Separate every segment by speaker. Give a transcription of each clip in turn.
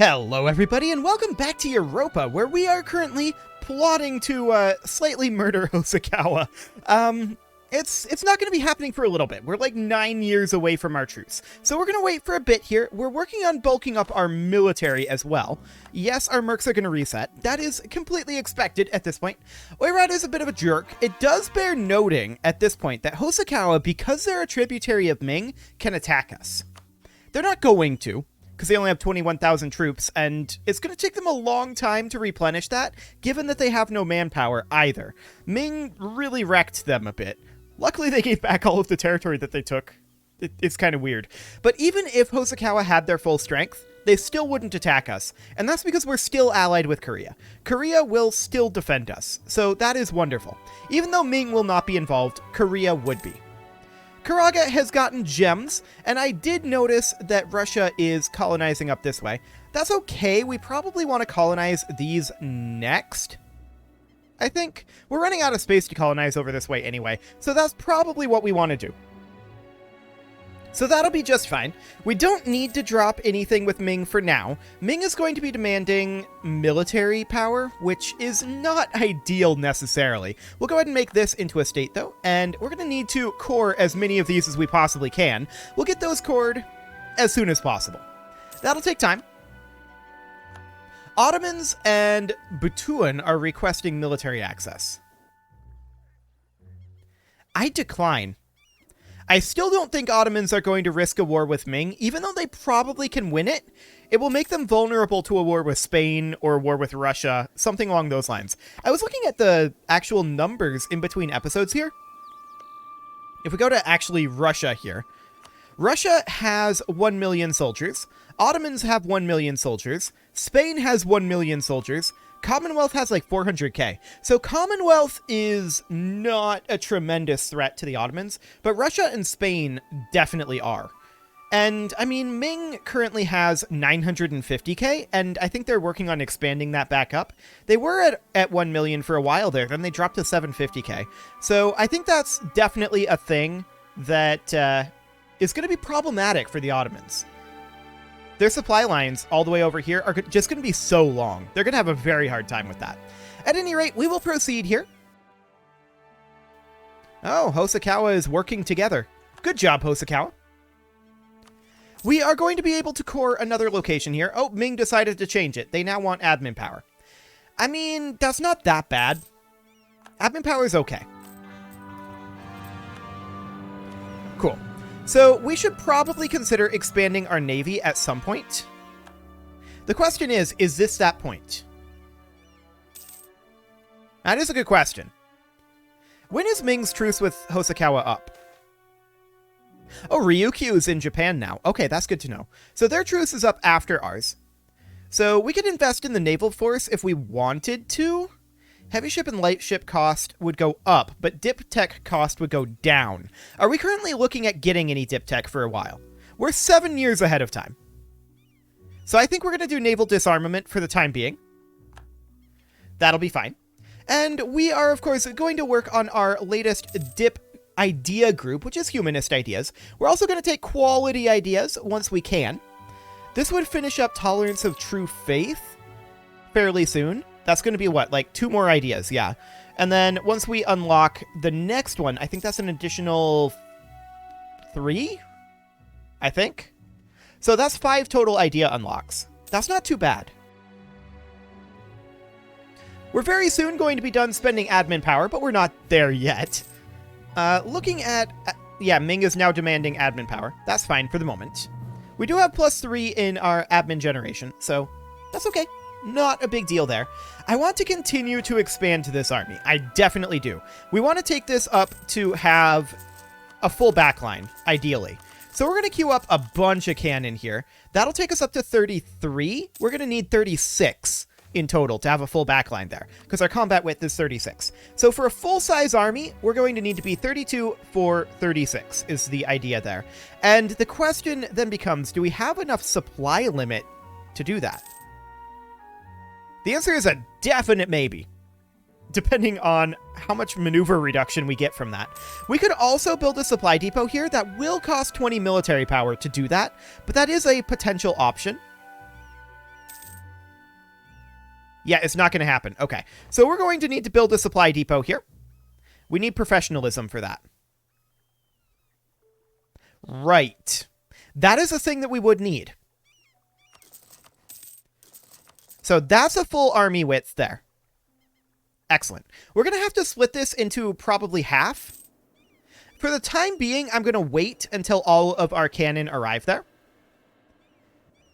Speaker 1: Hello everybody and welcome back to Europa, where we are currently plotting to slightly murder Hosokawa. It's not going to be happening for a little bit. We're like 9 years away from our truce. So we're going to wait for a bit here. We're working on bulking up our military as well. Yes, our mercs are going to reset. That is completely expected at this point. Oirad is a bit of a jerk. It does bear noting at this point that Hosokawa, because they're a tributary of Ming, can attack us. They're not going to, because they only have 21,000 troops, and it's going to take them a long time to replenish that, given that they have no manpower either. Ming really wrecked them a bit. Luckily, they gave back all of the territory that they took. It's kind of weird. But even if Hosokawa had their full strength, they still wouldn't attack us, and that's because we're still allied with Korea. Korea will still defend us, so that is wonderful. Even though Ming will not be involved, Korea would be. Karaga has gotten gems, and I did notice that Russia is colonizing up this way. That's okay, we probably want to colonize these next. I think we're running out of space to colonize over this way anyway, so that's probably what we want to do. So that'll be just fine. We don't need to drop anything with Ming for now. Ming is going to be demanding military power, which is not ideal necessarily. We'll go ahead and make this into a state though, and we're going to need to core as many of these as we possibly can. We'll get those cored as soon as possible. That'll take time. Ottomans and Butuan are requesting military access. I decline. I still don't think Ottomans are going to risk a war with Ming, even though they probably can win it. It will make them vulnerable to a war with Spain or a war with Russia, something along those lines. I was looking at the actual numbers in between episodes here. If we go to actually Russia here, Russia has 1 million soldiers, Ottomans have 1 million soldiers, Spain has 1 million soldiers, Commonwealth has like 400k. So Commonwealth is not a tremendous threat to the Ottomans, but Russia and Spain definitely are. And I mean, Ming currently has 950k, and I think they're working on expanding that back up. They were at 1 million for a while there, then they dropped to 750k. So I think that's definitely a thing that is going to be problematic for the Ottomans. Their supply lines all the way over here are just going to be so long. They're going to have a very hard time with that. At any rate, we will proceed here. Oh, Hosokawa is working together. Good job, Hosokawa. We are going to be able to core another location here. Oh, Ming decided to change it. They now want admin power. I mean, that's not that bad. Admin power is okay. Cool. So we should probably consider expanding our navy at some point. The question is this that point? That is a good question. When is Ming's truce with Hosokawa up? Oh, Ryukyu is in Japan now. Okay, that's good to know. So their truce is up after ours. So we could invest in the naval force if we wanted to. Heavy ship and light ship cost would go up, but dip tech cost would go down. Are we currently looking at getting any dip tech for a while? We're 7 years ahead of time. So I think we're going to do naval disarmament for the time being. That'll be fine. And we are, of course, going to work on our latest dip idea group, which is humanist ideas. We're also going to take quality ideas once we can. This would finish up tolerance of true faith fairly soon. That's going to be what, like 2 more ideas, yeah. And then once we unlock the next one, I think that's an additional 3, I think. So that's 5 total idea unlocks. That's not too bad. We're very soon going to be done spending admin power, but we're not there yet. Looking at, yeah, Ming is now demanding admin power. That's fine for the moment. We do have +3 in our admin generation, so that's okay. Not a big deal there. I want to continue to expand this army. I definitely do. We want to take this up to have a full backline, ideally. So we're going to queue up a bunch of cannon here. That'll take us up to 33. We're going to need 36 in total to have a full backline there, because our combat width is 36. So for a full-size army, we're going to need to be 32 for 36 is the idea there. And the question then becomes, do we have enough supply limit to do that? The answer is a definite maybe, depending on how much maneuver reduction we get from that. We could also build a supply depot here that will cost 20 military power to do that, but that is a potential option. Yeah, it's not going to happen. Okay, so we're going to need to build a supply depot here. We need professionalism for that. Right. That is a thing that we would need. So that's a full army width there. Excellent. We're going to have to split this into probably half. For the time being, I'm going to wait until all of our cannon arrive there.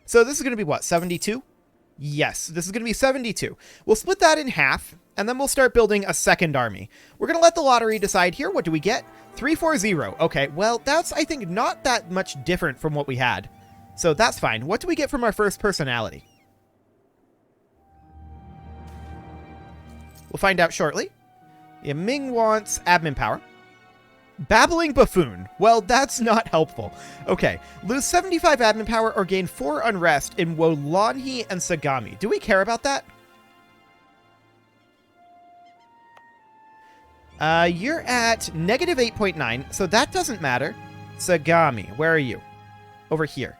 Speaker 1: So this is going to be what, 72? Yes, this is going to be 72. We'll split that in half, and then we'll start building a second army. We're going to let the lottery decide here. What do we get? 340. Okay, well, that's, I think, not that much different from what we had. So that's fine. What do we get from our first personality? We'll find out shortly. Yeah, Ming wants admin power. Babbling buffoon. Well, that's not helpful. Okay, lose 75 admin power or gain 4 unrest in Wolanhi and Sagami. Do we care about that? You're at negative 8.9, so that doesn't matter. Sagami, where are you? Over here.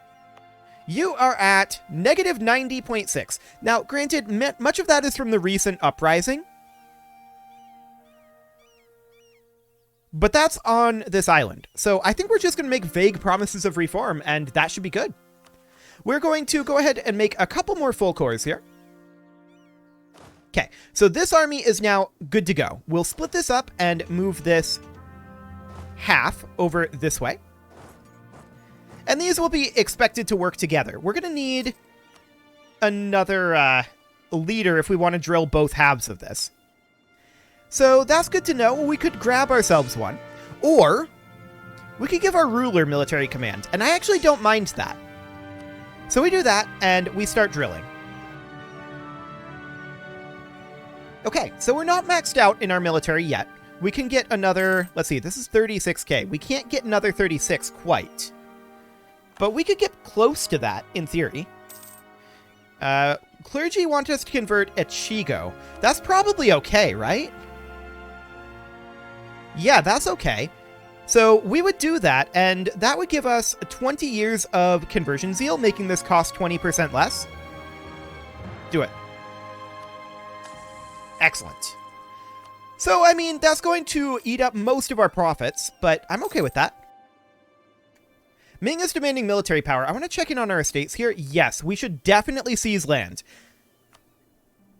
Speaker 1: You are at negative 90.6. Now, granted, much of that is from the recent uprising. But that's on this island. So I think we're just going to make vague promises of reform, and that should be good. We're going to go ahead and make a couple more full cores here. Okay, so this army is now good to go. We'll split this up and move this half over this way. And these will be expected to work together. We're going to need another leader if we want to drill both halves of this. So that's good to know. We could grab ourselves one. Or we could give our ruler military command. And I actually don't mind that. So we do that and we start drilling. Okay, so we're not maxed out in our military yet. We can get another, let's see, this is 36k. We can't get another 36 quite. But we could get close to that in theory. Clergy want us to convert Echigo. That's probably okay, right? Yeah, that's okay. So we would do that, and that would give us 20 years of conversion zeal, making this cost 20% less. Do it. Excellent. So, I mean, that's going to eat up most of our profits, but I'm okay with that. Ming is demanding military power. I want to check in on our estates here. Yes, we should definitely seize land.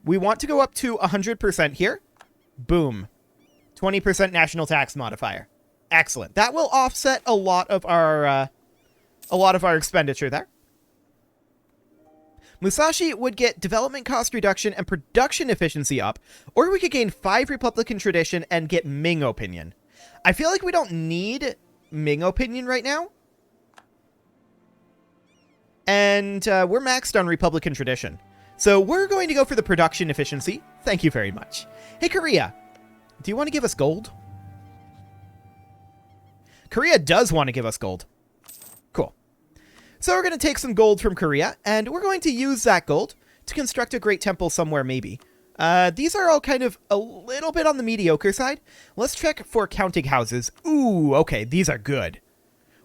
Speaker 1: We want to go up to 100% here. Boom. 20% national tax modifier. Excellent. That will offset a lot of our expenditure there. Musashi would get development cost reduction and production efficiency up, or we could gain 5 Republican tradition and get Ming opinion. I feel like we don't need Ming opinion right now. And we're maxed on Republican tradition. So we're going to go for the production efficiency. Thank you very much. Hey, Korea. Do you want to give us gold? Korea does want to give us gold. Cool. So we're going to take some gold from Korea, and we're going to use that gold to construct a great temple somewhere, maybe. These are all kind of a little bit on the mediocre side. Let's check for counting houses. Ooh, okay, these are good.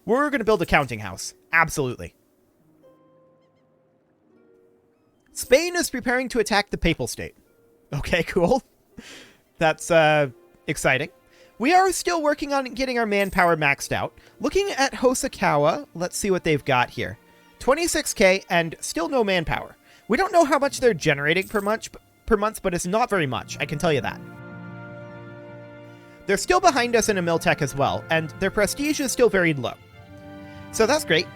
Speaker 1: We're going to build a counting house. Absolutely. Spain is preparing to attack the Papal State. Okay, cool. That's exciting. We are still working on getting our manpower maxed out. Looking at Hosokawa, let's see what they've got here. 26k and still no manpower. We don't know how much they're generating per month, but it's not very much, I can tell you that. They're still behind us in a Miltech as well, and their prestige is still very low. So that's great.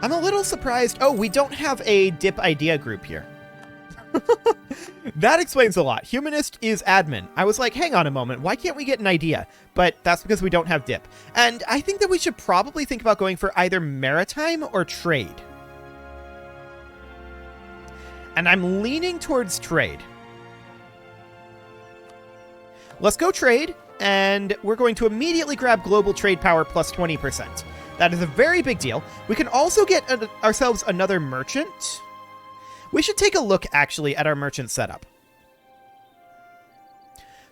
Speaker 1: I'm a little surprised. Oh, we don't have a dip idea group here. That explains a lot. Humanist is admin. I was like, hang on a moment, why can't we get an idea? But that's because we don't have dip. And I think that we should probably think about going for either maritime or trade. And I'm leaning towards trade. Let's go trade, and we're going to immediately grab global trade power plus 20%. That is a very big deal. We can also get ourselves another merchant. We should take a look, actually, at our merchant setup.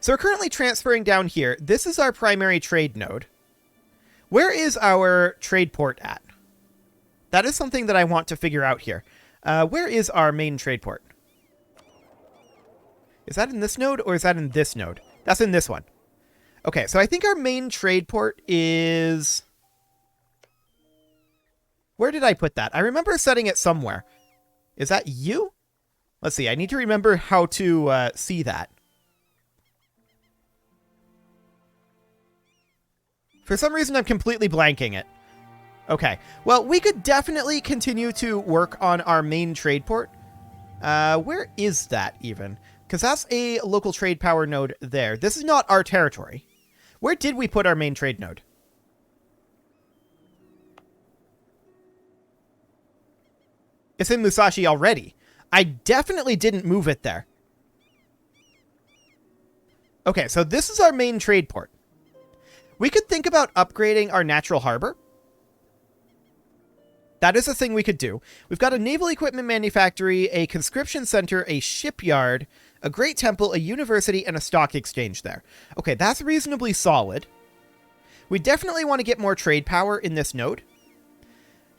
Speaker 1: So we're currently transferring down here. This is our primary trade node. Where is our trade port at? That is something that I want to figure out here. Where is our main trade port? Is that in this node or is that in this node? That's in this one. Okay, so I think our main trade port is... Where did I put that? I remember setting it somewhere. Is that you? Let's see, I need to remember how to see that. For some reason, I'm completely blanking it. Okay, well, we could definitely continue to work on our main trade port. Where is that even? Because that's a local trade power node there. This is not our territory. Where did we put our main trade node? It's in Musashi already. I definitely didn't move it there. Okay, so this is our main trade port. We could think about upgrading our natural harbor. That is a thing we could do. We've got a naval equipment manufactory, a conscription center, a shipyard, a great temple, a university, and a stock exchange there. Okay, that's reasonably solid. We definitely want to get more trade power in this node.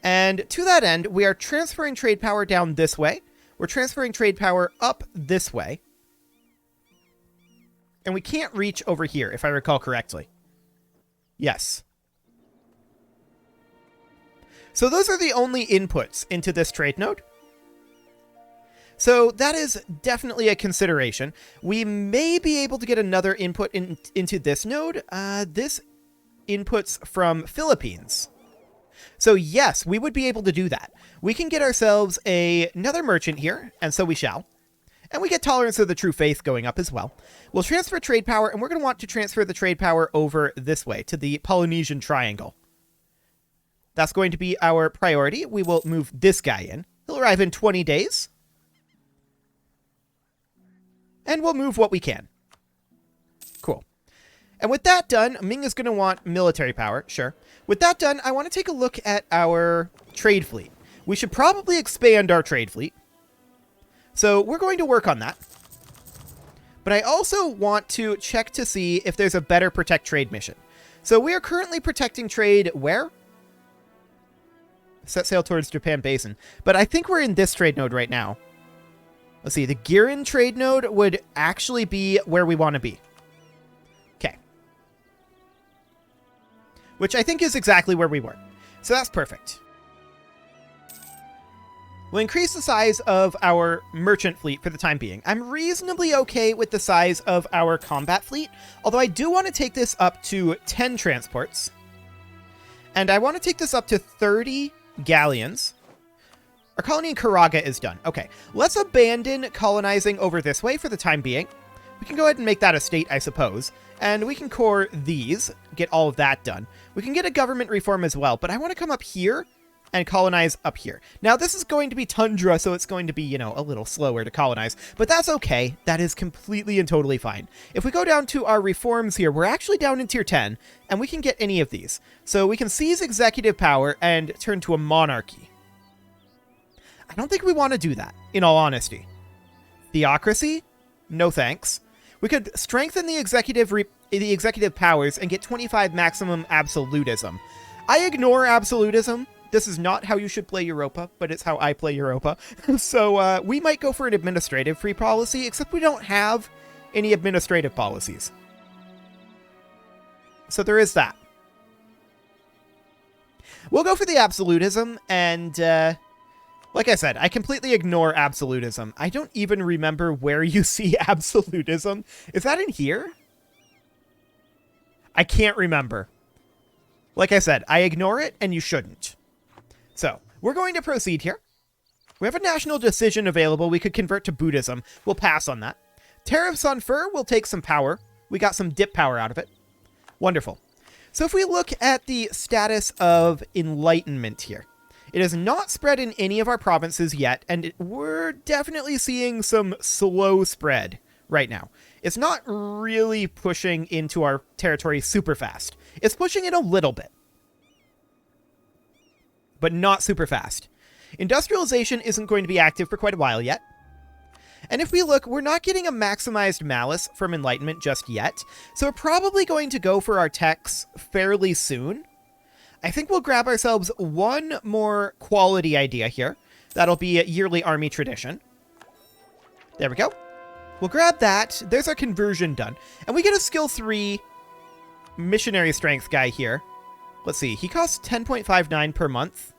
Speaker 1: And to that end, we are transferring trade power down this way. We're transferring trade power up this way. And we can't reach over here, if I recall correctly. Yes. So those are the only inputs into this trade node. So that is definitely a consideration. We may be able to get another input into this node. This inputs from Philippines. So yes, we would be able to do that. We can get ourselves another merchant here, and so we shall. And we get tolerance of the true faith going up as well. We'll transfer trade power, and we're going to want to transfer the trade power over this way to the Polynesian Triangle. That's going to be our priority. We will move this guy in. He'll arrive in 20 days. And we'll move what we can. Cool. And with that done, Ming is going to want military power. Sure. With that done, I want to take a look at our trade fleet. We should probably expand our trade fleet. So we're going to work on that. But I also want to check to see if there's a better protect trade mission. So we are currently protecting trade where? Set sail towards Japan Basin. But I think we're in this trade node right now. Let's see, the Girin trade node would actually be where we want to be. Okay. Which I think is exactly where we were. So that's perfect. We'll increase the size of our merchant fleet for the time being. I'm reasonably okay with the size of our combat fleet, although I do want to take this up to 10 transports. And I want to take this up to 30 galleons. Our colony in Karaga is done. Okay, let's abandon colonizing over this way for the time being. We can go ahead and make that a state, I suppose. And we can core these, get all of that done. We can get a government reform as well, but I want to come up here and colonize up here. Now, this is going to be tundra, so it's going to be, you know, a little slower to colonize, but that's okay. That is completely and totally fine. If we go down to our reforms here, we're actually down in tier 10, and we can get any of these. So we can seize executive power and turn to a monarchy. I don't think we want to do that, in all honesty. Theocracy? No thanks. We could strengthen the executive powers and get 25 maximum absolutism. I ignore absolutism. This is not how you should play Europa, but it's how I play Europa. So we might go for an administrative free policy, except we don't have any administrative policies. So there is that. We'll go for the absolutism, and like I said, I completely ignore absolutism. I don't even remember where you see absolutism. Is that in here? I can't remember. Like I said, I ignore it, and you shouldn't. So, we're going to proceed here. We have a national decision available. We could convert to Buddhism. We'll pass on that. Tariffs on fur will take some power. We got some dip power out of it. Wonderful. So if we look at the status of enlightenment here, it is not spread in any of our provinces yet, and we're definitely seeing some slow spread right now. It's not really pushing into our territory super fast. It's pushing it a little bit, but not super fast. Industrialization isn't going to be active for quite a while yet. And if we look, we're not getting a maximized malice from Enlightenment just yet, so we're probably going to go for our techs fairly soon. I think we'll grab ourselves one more quality idea here. That'll be a yearly army tradition. There we go. We'll grab that. There's our conversion done. And we get a skill 3 missionary strength guy here. Let's see. He costs 10.59 per month.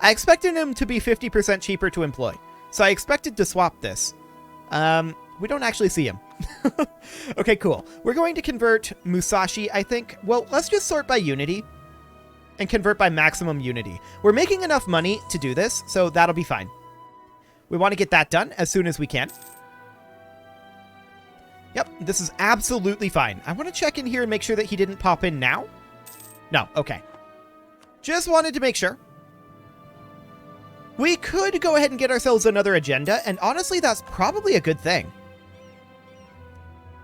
Speaker 1: I expected him to be 50% cheaper to employ. So I expected to swap this. We don't actually see him. Okay, cool. We're going to convert Musashi, I think. Well, let's just sort by unity and convert by maximum unity. We're making enough money to do this, so that'll be fine. We want to get that done as soon as we can. Yep, this is absolutely fine. I want to check in here and make sure that he didn't pop in now. No, okay. Just wanted to make sure. We could go ahead and get ourselves another agenda, and honestly, that's probably a good thing.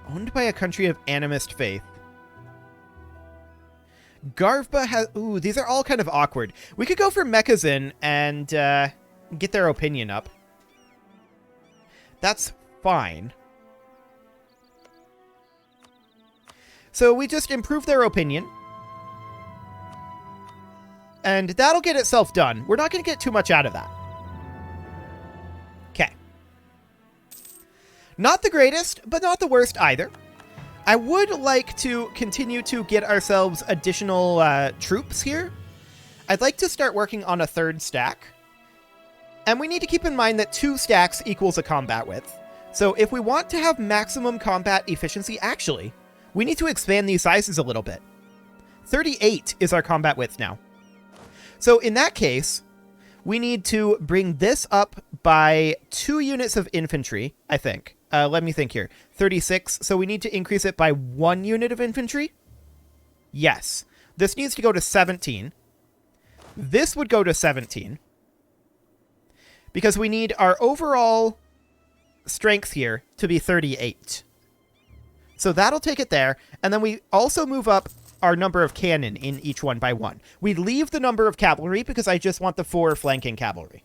Speaker 1: Owned by a country of animist faith. Garvba has... Ooh, these are all kind of awkward. We could go for Mechazin and get their opinion up. That's fine. So we just improve their opinion. And that'll get itself done. We're not going to get too much out of that. Okay. Not the greatest, but not the worst either. I would like to continue to get ourselves additional troops here. I'd like to start working on a 3rd stack. And we need to keep in mind that 2 stacks equals a combat width. So if we want to have maximum combat efficiency, actually, we need to expand these sizes a little bit. 38 is our combat width now. So in that case, we need to bring this up by 2 units of infantry, I think. Let me think here. 36, so we need to increase it by 1 unit of infantry? Yes. This needs to go to 17. This would go to 17. Because we need our overall strength here to be 38. So that'll take it there, and then we also move up our number of cannon in each one by 1. We leave the number of cavalry because I just want the 4 flanking cavalry.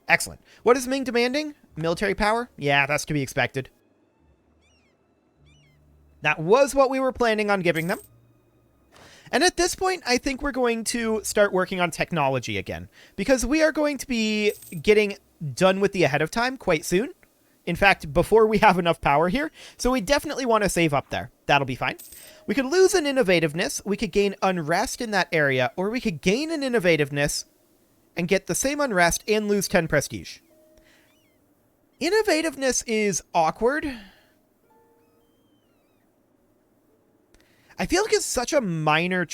Speaker 1: Excellent. What is Ming demanding? Military power? Yeah, that's to be expected. That was what we were planning on giving them. And at this point, I think we're going to start working on technology again, because we are going to be getting done with the ahead of time quite soon. In fact, before we have enough power here, so we definitely want to save up there. That'll be fine. We could lose an innovativeness, we could gain unrest in that area, or we could gain an innovativeness and get the same unrest and lose 10 prestige. Innovativeness is awkward. I feel like it's such a minor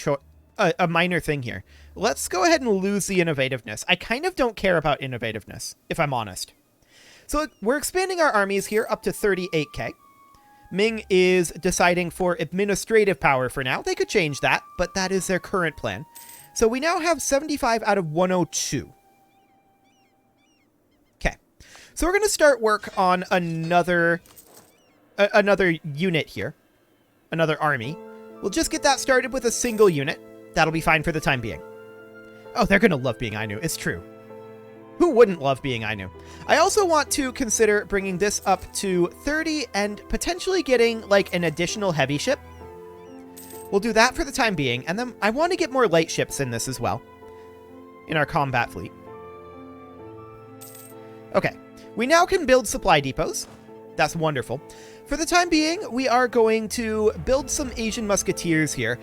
Speaker 1: minor thing here. Let's go ahead and lose the innovativeness. I kind of don't care about innovativeness, if I'm honest. So we're expanding our armies here up to 38k. Ming is deciding for administrative power for now. They could change that, but that is their current plan. So we now have 75 out of 102. Okay. So we're going to start work on another unit here. Another army. We'll just get that started with a single unit. That'll be fine for the time being. Oh, they're going to love being Ainu. It's true. Who wouldn't love being Ainu? I also want to consider bringing this up to 30 and potentially getting like an additional heavy ship. We'll do that for the time being, and then I want to get more light ships in this as well, in our combat fleet. Okay, we now can build supply depots. That's wonderful. For the time being, we are going to build some Asian musketeers here.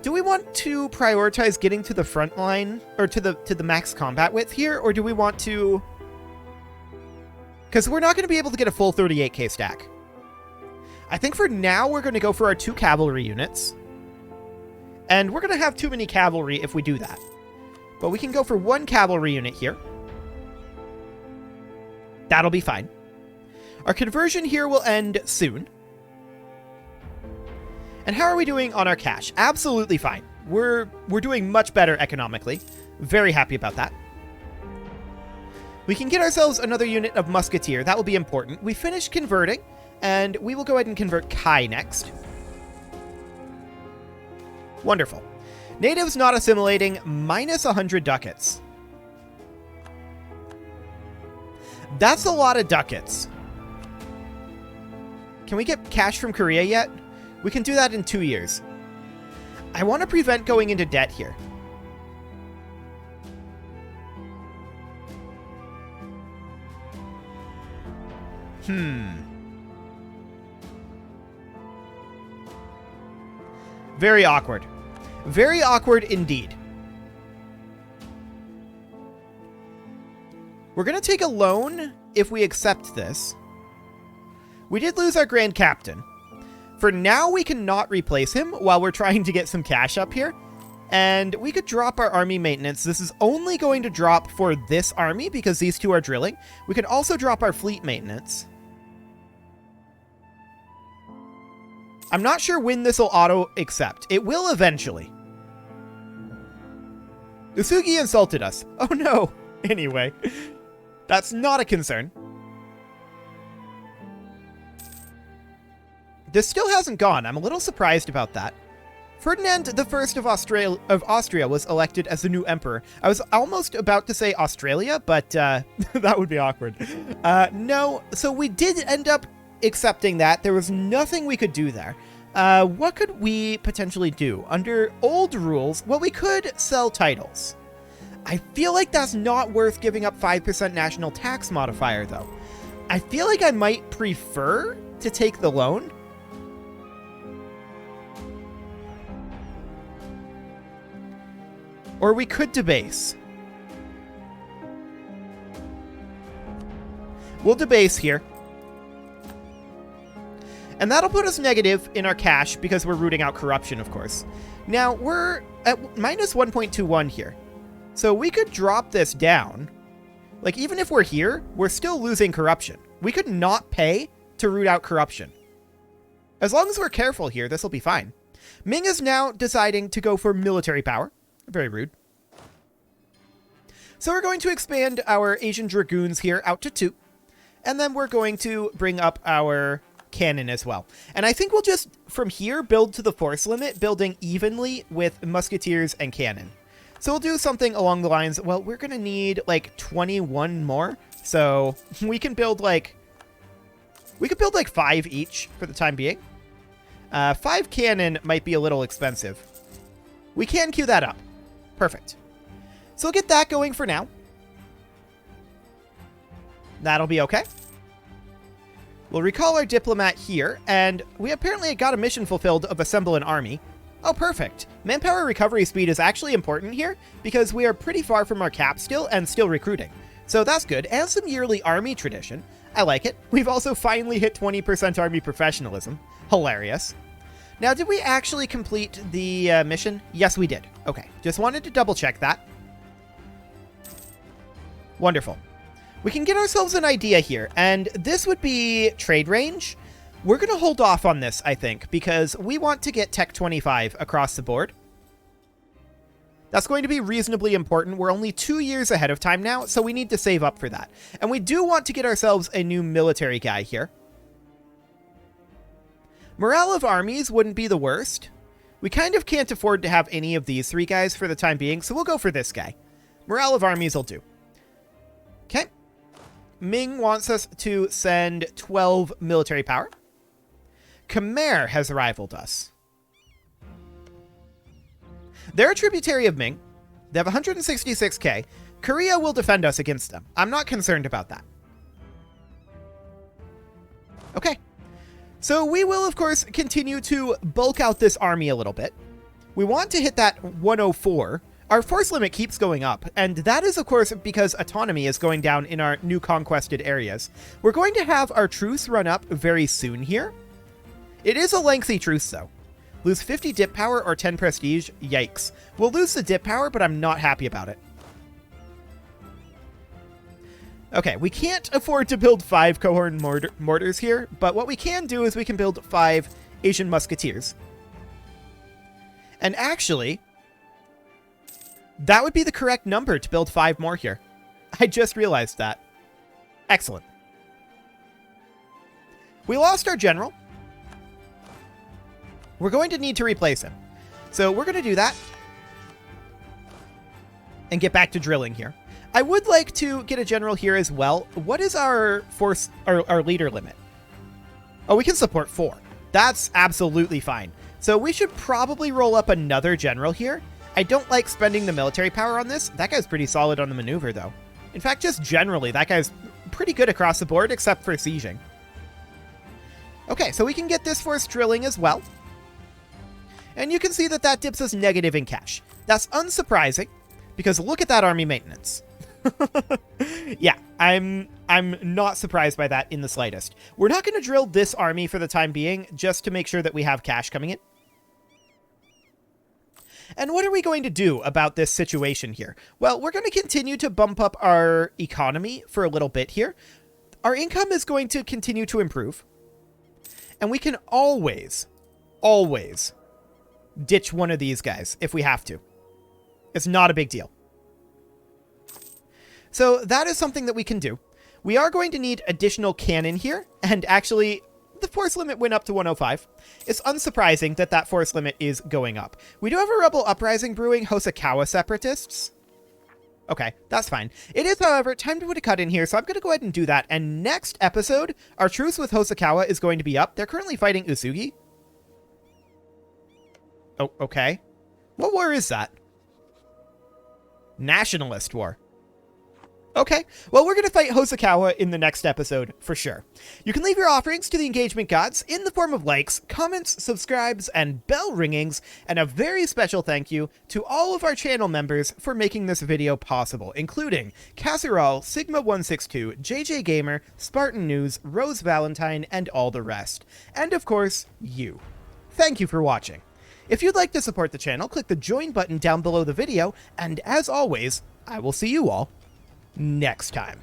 Speaker 1: Do we want to prioritize getting to the front line, or to the max combat width here, or do we want to... Because we're not going to be able to get a full 38k stack. I think for now we're going to go for our 2 cavalry units. And we're going to have too many cavalry if we do that. But we can go for 1 cavalry unit here. That'll be fine. Our conversion here will end soon. And how are we doing on our cash? Absolutely fine. We're doing much better economically. Very happy about that. We can get ourselves another unit of musketeer. That will be important. We finished converting, and we will go ahead and convert Kai next. Wonderful. Natives not assimilating, minus 100 ducats. That's a lot of ducats. Can we get cash from Korea yet? We can do that in 2 years. I want to prevent going into debt here. Very awkward. Very awkward indeed. We're going to take a loan if we accept this. We did lose our Grand Captain. For now, we cannot replace him while we're trying to get some cash up here. And we could drop our army maintenance. This is only going to drop for this army because these two are drilling. We could also drop our fleet maintenance. I'm not sure when this will auto-accept. It will eventually. Usugi insulted us. Oh no. Anyway, that's not a concern. This still hasn't gone. I'm a little surprised about that. Ferdinand I of Austria was elected as the new emperor. I was almost about to say Australia, but that would be awkward. No, so we did end up accepting that. There was nothing we could do there. What could we potentially do? Under old rules, well, we could sell titles. I feel like that's not worth giving up 5% national tax modifier, though. I feel like I might prefer to take the loan. Or we could debase. We'll debase here. And that'll put us negative in our cash because we're rooting out corruption, of course. Now, we're at minus 1.21 here. So we could drop this down. Like, even if we're here, we're still losing corruption. We could not pay to root out corruption. As long as we're careful here, this will be fine. Ming is now deciding to go for military power. Very rude. So we're going to expand our Asian Dragoons here out to 2. And then we're going to bring up our cannon as well. And I think we'll just, from here, build to the force limit, building evenly with musketeers and cannon. So we'll do something along the lines, well, we're going to need like 21 more. So we can build like 5 each for the time being. 5 cannon might be a little expensive. We can queue that up. Perfect. So we'll get that going for now. That'll be okay. We'll recall our diplomat here, and we apparently got a mission fulfilled of assemble an army. Oh, perfect. Manpower recovery speed is actually important here because we are pretty far from our cap still and still recruiting. So that's good. And some yearly army tradition. I like it. We've also finally hit 20% army professionalism. Hilarious. Now, did we actually complete the mission? Yes, we did. Okay, just wanted to double check that. Wonderful. We can get ourselves an idea here, and this would be trade range. We're going to hold off on this, I think, because we want to get Tech 25 across the board. That's going to be reasonably important. We're only 2 years ahead of time now, so we need to save up for that. And we do want to get ourselves a new military guy here. Morale of armies wouldn't be the worst. We kind of can't afford to have any of these 3 guys for the time being, so we'll go for this guy. Morale of armies will do. Okay. Ming wants us to send 12 military power. Khmer has rivaled us. They're a tributary of Ming. They have 166k. Korea will defend us against them. I'm not concerned about that. Okay. So we will, of course, continue to bulk out this army a little bit. We want to hit that 104. Our force limit keeps going up, and that is, of course, because autonomy is going down in our new conquested areas. We're going to have our truce run up very soon here. It is a lengthy truce, though. Lose 50 dip power or 10 prestige? Yikes. We'll lose the dip power, but I'm not happy about it. Okay, we can't afford to build 5 cohort mortars here, but what we can do is we can build 5 Asian musketeers. And actually, that would be the correct number to build 5 more here. I just realized that. Excellent. We lost our general. We're going to need to replace him. So we're going to do that. And get back to drilling here. I would like to get a general here as well. What is our force, our leader limit? Oh, we can support 4. That's absolutely fine. So we should probably roll up another general here. I don't like spending the military power on this. That guy's pretty solid on the maneuver, though. In fact, just generally, that guy's pretty good across the board, except for sieging. Okay, so we can get this force drilling as well. And you can see that that dips us negative in cash. That's unsurprising, because look at that army maintenance. Yeah, I'm not surprised by that in the slightest. We're not going to drill this army for the time being, just to make sure that we have cash coming in. And what are we going to do about this situation here? Well, we're going to continue to bump up our economy for a little bit here. Our income is going to continue to improve. And we can always ditch one of these guys if we have to. It's not a big deal. So that is something that we can do. We are going to need additional cannon here, and actually, the force limit went up to 105. It's unsurprising that that force limit is going up. We do have a rebel uprising brewing, Hosokawa separatists. Okay, that's fine. It is, however, time to put a cut in here, so I'm going to go ahead and do that. And next episode, our truce with Hosokawa is going to be up. They're currently fighting Usugi. Oh, okay. What war is that? Nationalist war. Okay, well, we're going to fight Hosokawa in the next episode, for sure. You can leave your offerings to the engagement gods in the form of likes, comments, subscribes, and bell ringings, and a very special thank you to all of our channel members for making this video possible, including Casserole, Sigma162, JJ Gamer, Spartan News, Rose Valentine, and all the rest. And of course, you. Thank you for watching. If you'd like to support the channel, click the join button down below the video, and as always, I will see you all next time.